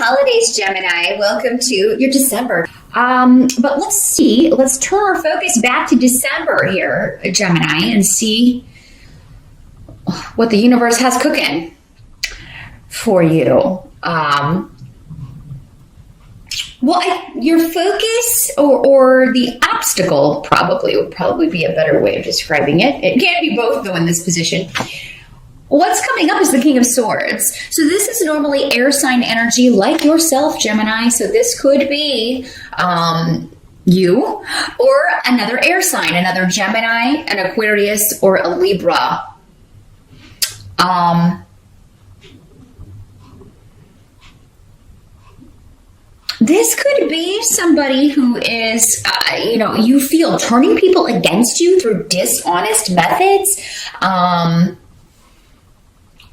holidays, Gemini. Welcome to your December. But let's turn our focus back to December here, Gemini, and see what the universe has cooking for you. Your focus or the obstacle would probably be a better way of describing it. It can't be both, though, in this position. What's coming up is the King of Swords. So this is normally air sign energy like yourself, Gemini. So this could be you or another air sign, another Gemini, an Aquarius, or a Libra. This could be somebody who is, you feel turning people against you through dishonest methods.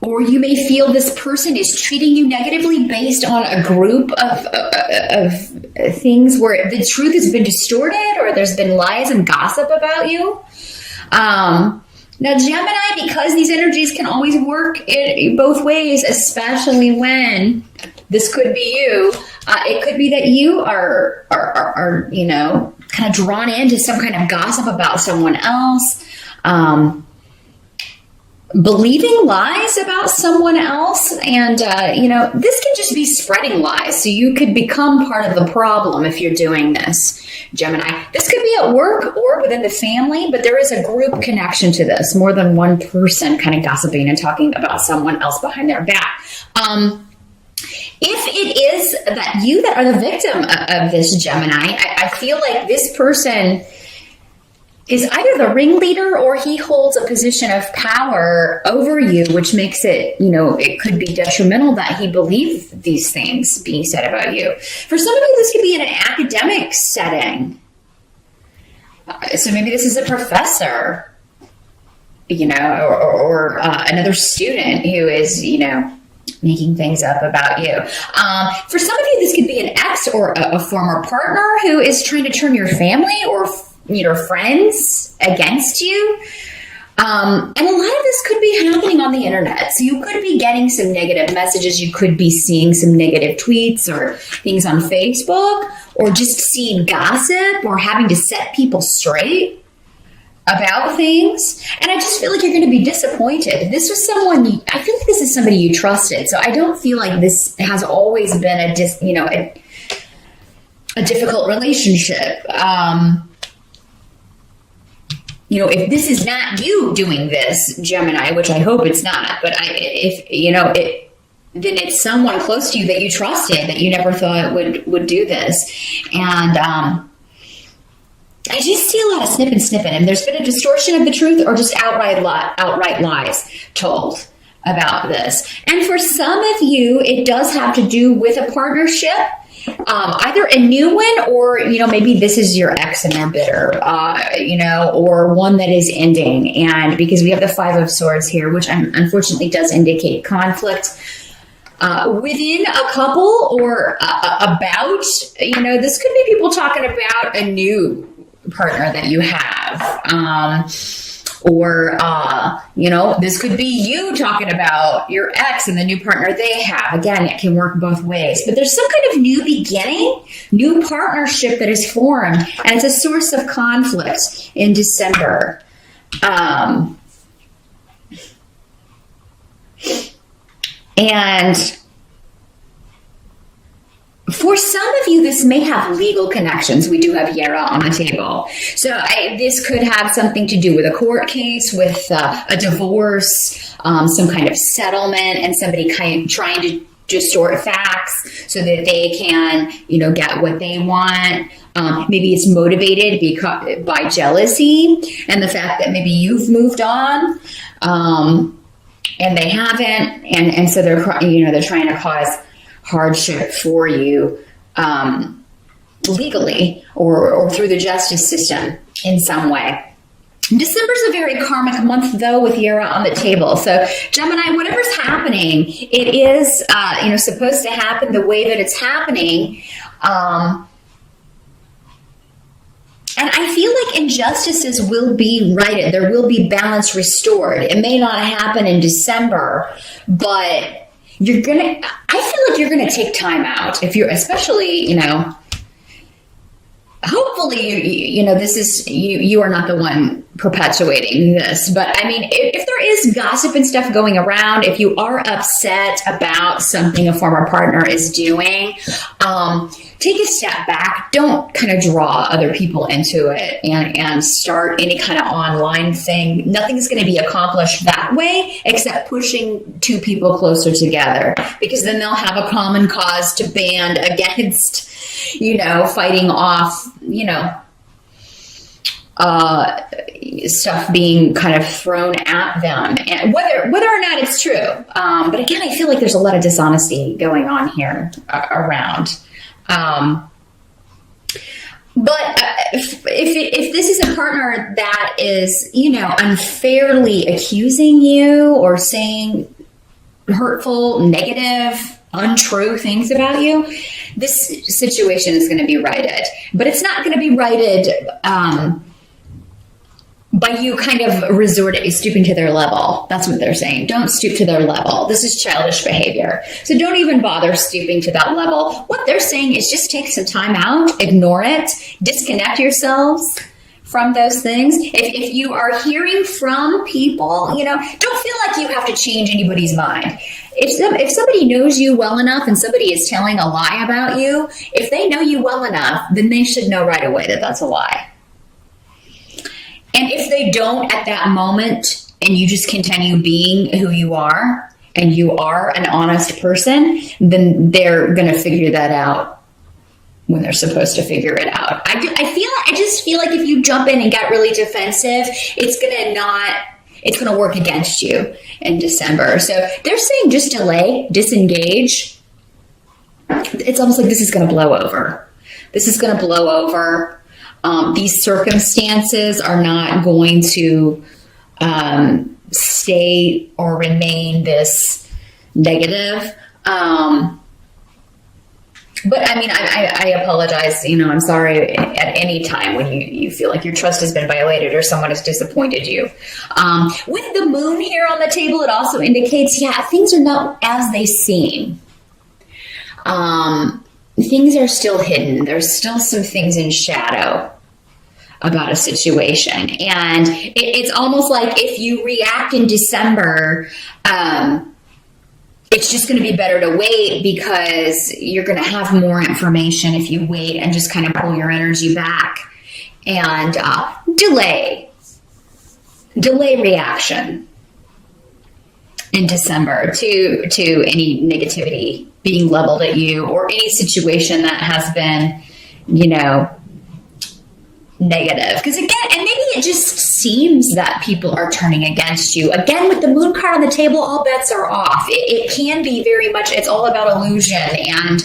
Or you may feel this person is treating you negatively based on a group of things where the truth has been distorted or there's been lies and gossip about you. Now, Gemini, because these energies can always work in both ways, especially when this could be you, it could be that you are kind of drawn into some kind of gossip about someone else, believing lies about someone else. And, this can just be spreading lies. So you could become part of the problem if you're doing this, Gemini. This could be at work or within the family, but there is a group connection to this. More than one person kind of gossiping and talking about someone else behind their back. If it is that you that are the victim of this, Gemini, I feel like this person is either the ringleader or he holds a position of power over you, which makes it, it could be detrimental that he believes these things being said about you. For some of you, this could be in an academic setting. So maybe this is a professor, or another student who is, making things up about you. For some of you, this could be an ex or a former partner who is trying to turn your family or friends against you. And a lot of this could be happening on the internet. So you could be getting some negative messages. You could be seeing some negative tweets or things on Facebook, or just seeing gossip or having to set people straight about things. And I just feel like you're going to be disappointed. This was someone, I feel like this is somebody you trusted. So I don't feel like this has always been a difficult relationship. If this is not you doing this, Gemini, which I hope it's not, but then it's someone close to you that you trusted that you never thought would do this. And I just see a lot of snipping, and there's been a distortion of the truth or just outright lies told about this. And for some of you, it does have to do with a partnership. Either a new one or, maybe this is your ex and they're bitter, or one that is ending. And because we have the Five of Swords here, which unfortunately does indicate conflict within a couple or about, this could be people talking about a new partner that you have. Or, this could be you talking about your ex and the new partner they have. Again, it can work both ways. But there's some kind of new beginning, new partnership that is formed, and it's a source of conflict in December. And for some of you, this may have legal connections. We do have Yara on the table. So this could have something to do with a court case, with a divorce, some kind of settlement, and somebody kind of trying to distort facts so that they can, get what they want. Maybe it's motivated by jealousy and the fact that maybe you've moved on and they haven't. And so they're trying to cause hardship for you legally or through the justice system in some way. December's a very karmic month, though, with Yara on the table. So, Gemini, whatever's happening, it is, supposed to happen the way that it's happening. And I feel like injustices will be righted. There will be balance restored. It may not happen in December, but I feel like you're gonna take time out if you're, especially, hopefully, this is, you are not the one perpetuating this, but I mean, if there is gossip and stuff going around, if you are upset about something a former partner is doing, take a step back. Don't kind of draw other people into it and start any kind of online thing. Nothing's going to be accomplished that way except pushing two people closer together, because then they'll have a common cause to band against, fighting off, stuff being kind of thrown at them, and whether or not it's true. But again, I feel like there's a lot of dishonesty going on here around. But if this is a partner that is, unfairly accusing you or saying hurtful, negative, untrue things about you, this situation is going to be righted. But it's not going to be righted by you kind of stooping to their level. That's what they're saying. Don't stoop to their level. This is childish behavior. So don't even bother stooping to that level. What they're saying is just take some time out, ignore it, disconnect yourselves from those things. If you are hearing from people, don't feel like you have to change anybody's mind. If somebody knows you well enough and somebody is telling a lie about you, if they know you well enough, then they should know right away that that's a lie. And if they don't at that moment, and you just continue being who you are, and you are an honest person, then they're going to figure that out when they're supposed to figure it out. I just feel like if you jump in and get really defensive, it's going to work against you in December. So they're saying just delay, disengage. It's almost like this is going to blow over. This is going to blow over. These circumstances are not going to stay or remain this negative. But I mean, I apologize. I'm sorry at any time when you feel like your trust has been violated or someone has disappointed you. With the moon here on the table, it also indicates, things are not as they seem. Things are still hidden. There's still some things in shadow about a situation. And it's almost like if you react in December, it's just going to be better to wait, because you're going to have more information if you wait and just kind of pull your energy back and delay reaction in December to any negativity being leveled at you, or any situation that has been, negative. Because again, and maybe it just seems that people are turning against you. Again, with the moon card on the table, all bets are off. It can be very much, it's all about illusion and,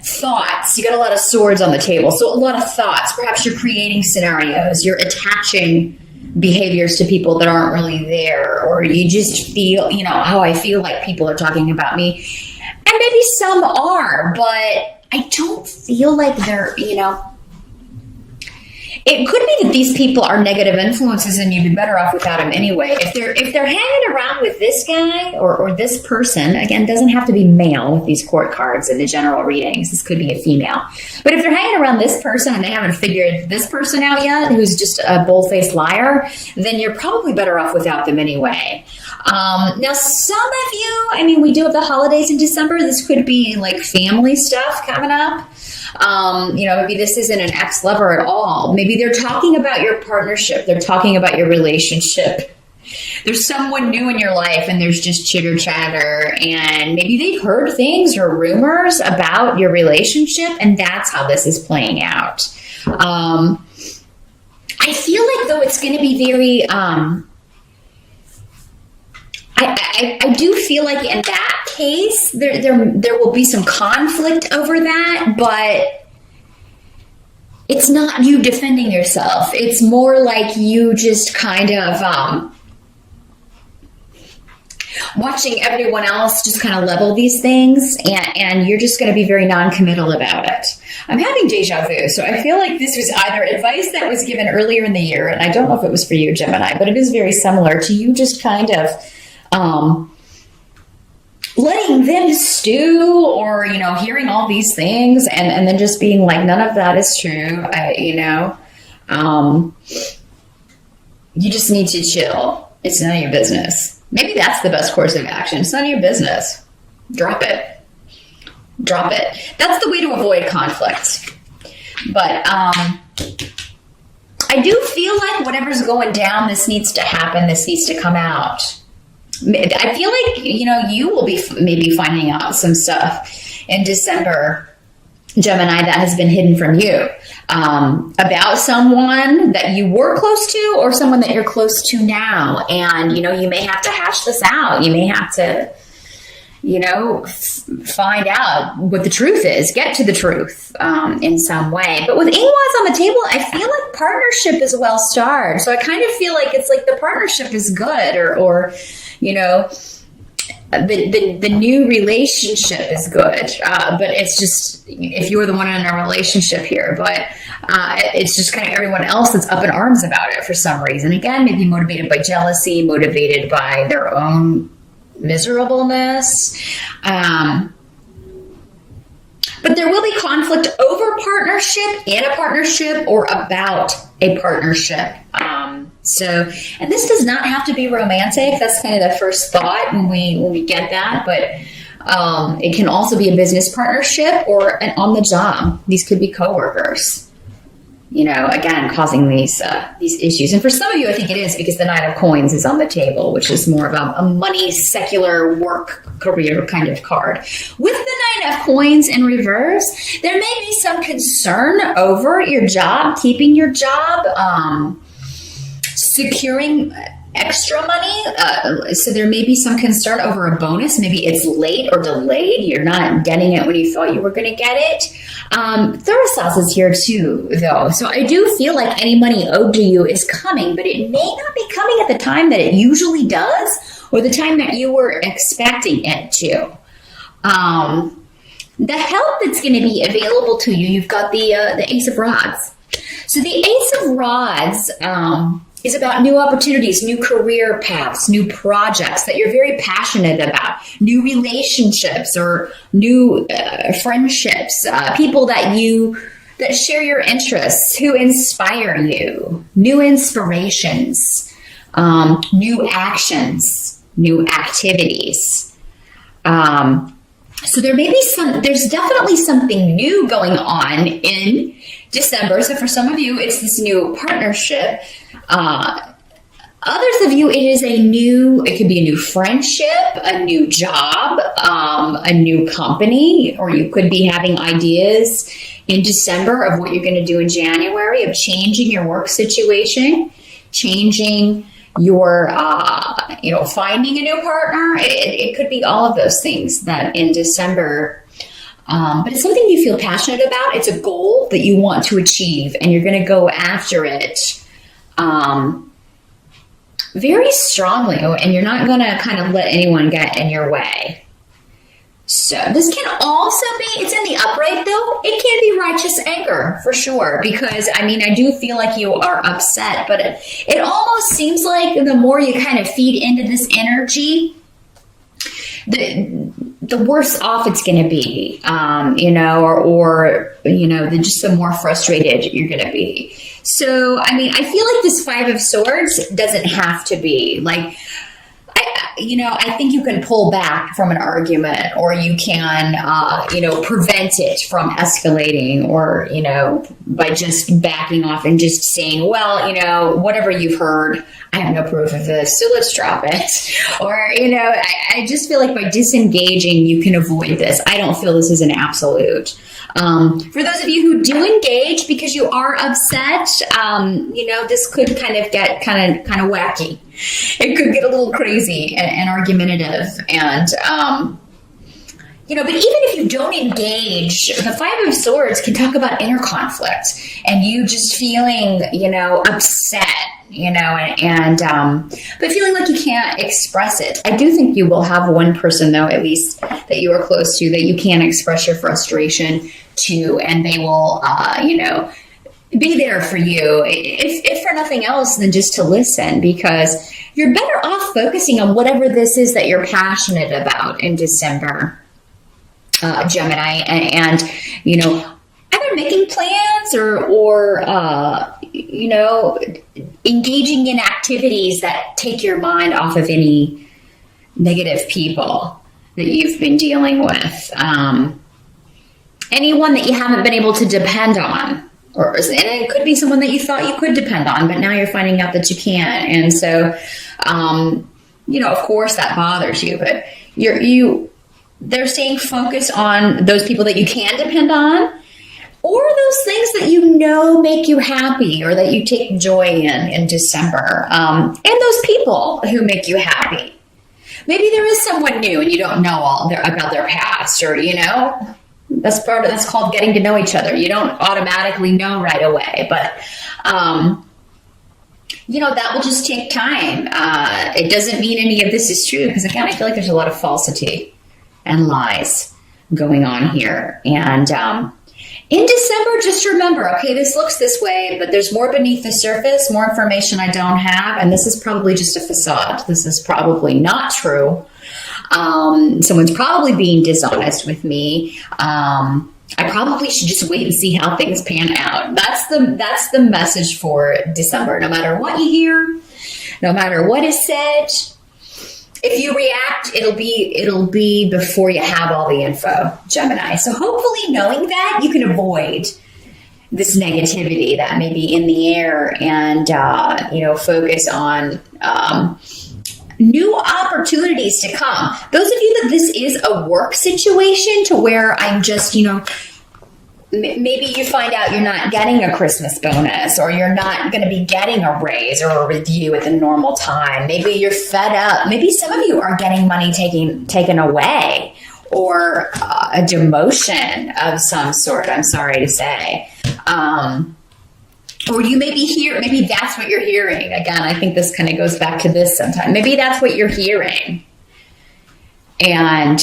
thoughts. You got a lot of swords on the table. So a lot of thoughts. Perhaps you're creating scenarios. You're attaching behaviors to people that aren't really there. Or you just feel, I feel like people are talking about me. And maybe some are, but I don't feel like they're, it could be that these people are negative influences and you'd be better off without them anyway. If they're hanging around with this guy or this person, again, doesn't have to be male with these court cards in the general readings. This could be a female. But if they're hanging around this person and they haven't figured this person out yet, who's just a bull-faced liar, then you're probably better off without them anyway. Now, some of you, we do have the holidays in December. This could be like family stuff coming up. Maybe this isn't an ex-lover at all. Maybe they're talking about your partnership. They're talking about your relationship. There's someone new in your life and there's just chitter chatter, and maybe they've heard things or rumors about your relationship, and that's how this is playing out. I feel like, though, it's going to be very, I do feel like in that case, there will be some conflict over that, but it's not you defending yourself. It's more like you just kind of watching everyone else just kind of level these things, and you're just going to be very non-committal about it. I'm having deja vu, so I feel like this was either advice that was given earlier in the year, and I don't know if it was for you, Gemini, but it is very similar to you just kind of letting them stew, or, hearing all these things and then just being like, none of that is true. You just need to chill. It's none of your business. Maybe that's the best course of action. It's none of your business. Drop it. Drop it. That's the way to avoid conflict. But I do feel like whatever's going down, this needs to happen. This needs to come out. I feel like, you will be maybe finding out some stuff in December, Gemini, that has been hidden from you, about someone that you were close to or someone that you're close to now. And, you may have to hash this out. You may have to, find out what the truth is, get to the truth in some way. But with Ing Wands on the table, I feel like partnership is well starred. So I kind of feel like it's like the partnership is good, or the new relationship is good. But it's just, if you're the one in a relationship here, but it's just kind of everyone else that's up in arms about it for some reason. Again, maybe motivated by jealousy, motivated by their own miserableness. But there will be conflict over partnership, in a partnership, or about a partnership. And this does not have to be romantic. That's kind of the first thought when we get that. But it can also be a business partnership or an on the job. These could be coworkers. Again, causing these issues. And for some of you, I think it is, because the Nine of Coins is on the table, which is more of a money, secular, work, career kind of card. With the Nine of Coins in reverse, there may be some concern over your job, keeping your job, securing extra money. So there may be some concern over a bonus. Maybe it's late or delayed. You're not getting it when you thought you were going to get it. Thurisaz is here too, though. So I do feel like any money owed to you is coming, but it may not be coming at the time that it usually does, or the time that you were expecting it to. The help that's going to be available to you, you've got the Ace of Rods. So the Ace of Rods is about new opportunities, new career paths, new projects that you're very passionate about, new relationships or new friendships, people that share your interests, who inspire you, new inspirations, new actions, new activities. So there's definitely something new going on in December. So for some of you, it's this new partnership. Others of you, it could be a new friendship, a new job, a new company, or you could be having ideas in December of what you're going to do in January, of changing your work situation, changing your, finding a new partner. It could be all of those things that in December. But it's something you feel passionate about. It's a goal that you want to achieve, and you're going to go after it very strongly, and you're not going to kind of let anyone get in your way. So this can also be, it's in the upright though, it can be righteous anger for sure, because I do feel like you are upset, but it almost seems like the more you kind of feed into this energy, the worse off it's going to be, just the more frustrated you're going to be. So, I feel like this Five of Swords doesn't have to be like, I think you can pull back from an argument, or you can, prevent it from escalating, or, by just backing off and just saying, well, whatever you've heard, I have no proof of this, so let's drop it. Or, I just feel like by disengaging, you can avoid this. I don't feel this is an absolute. For those of you who do engage because you are upset, this could kind of get kind of wacky. It could get a little crazy and argumentative, and but even if you don't engage, the Five of Swords can talk about inner conflict and you just feeling, upset, but feeling like you can't express it. I do think you will have one person, though, at least that you are close to, that you can express your frustration to, and they will, be there for you, if for nothing else than just to listen, because you're better off focusing on whatever this is that you're passionate about in December, Gemini, and you know, either making plans or you know, engaging in activities that take your mind off of any negative people that you've been dealing with. Anyone that you haven't been able to depend on. And it could be someone that you thought you could depend on, but now you're finding out that you can't. And so, you know, of course that bothers you, but they're staying focused on those people that you can depend on, or those things that you know make you happy or that you take joy in December, and those people who make you happy. Maybe there is someone new and you don't know about their past, or, you know, that's called getting to know each other. You don't automatically know right away, but, you know, that will just take time. It doesn't mean any of this is true, because again, I feel like there's a lot of falsity and lies going on here. And, in December, just remember, okay, this looks this way, but there's more beneath the surface, more information I don't have, and this is probably just a facade. This is probably not true. Someone's probably being dishonest with me. I probably should just wait and see how things pan out. That's the message for December. No matter what you hear, no matter what is said, if you react, it'll be before you have all the info, Gemini. So hopefully, knowing that, you can avoid this negativity that may be in the air, and you know, focus on new opportunities to come. Those of you that this is a work situation to where I'm just, you know, maybe you find out you're not getting a Christmas bonus, or you're not going to be getting a raise or a review at the normal time. Maybe you're fed up. Maybe some of you are getting money taken away, or a demotion of some sort, I'm sorry to say. Or you may be maybe that's what you're hearing. Again, I think this kind of goes back to this sometime. Maybe that's what you're hearing. And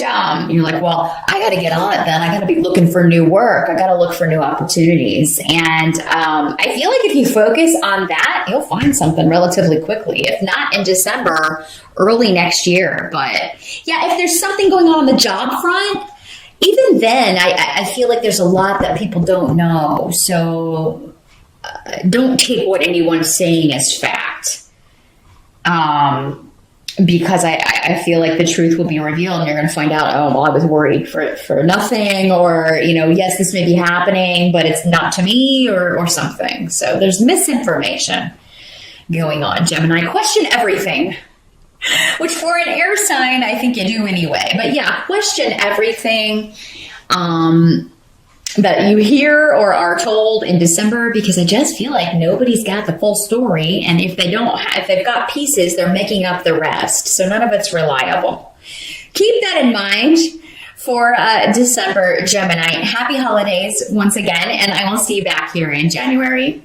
you're like, well, I got to get on it then. I got to be looking for new work. I got to look for new opportunities. And I feel like if you focus on that, you'll find something relatively quickly. If not in December, early next year. But yeah, if there's something going on the job front, even then, I feel like there's a lot that people don't know. So don't take what anyone's saying as fact. Because I feel like the truth will be revealed, and you're going to find out, oh, well, I was worried for nothing, or, you know, yes, this may be happening, but it's not to me, or something. So there's misinformation going on, Gemini. Question everything, which for an air sign, I think you do anyway. But yeah, question everything that you hear or are told in December, because I just feel like nobody's got the full story. And if they've got pieces, they're making up the rest. So none of it's reliable. Keep that in mind for December, Gemini. Happy holidays once again. And I will see you back here in January.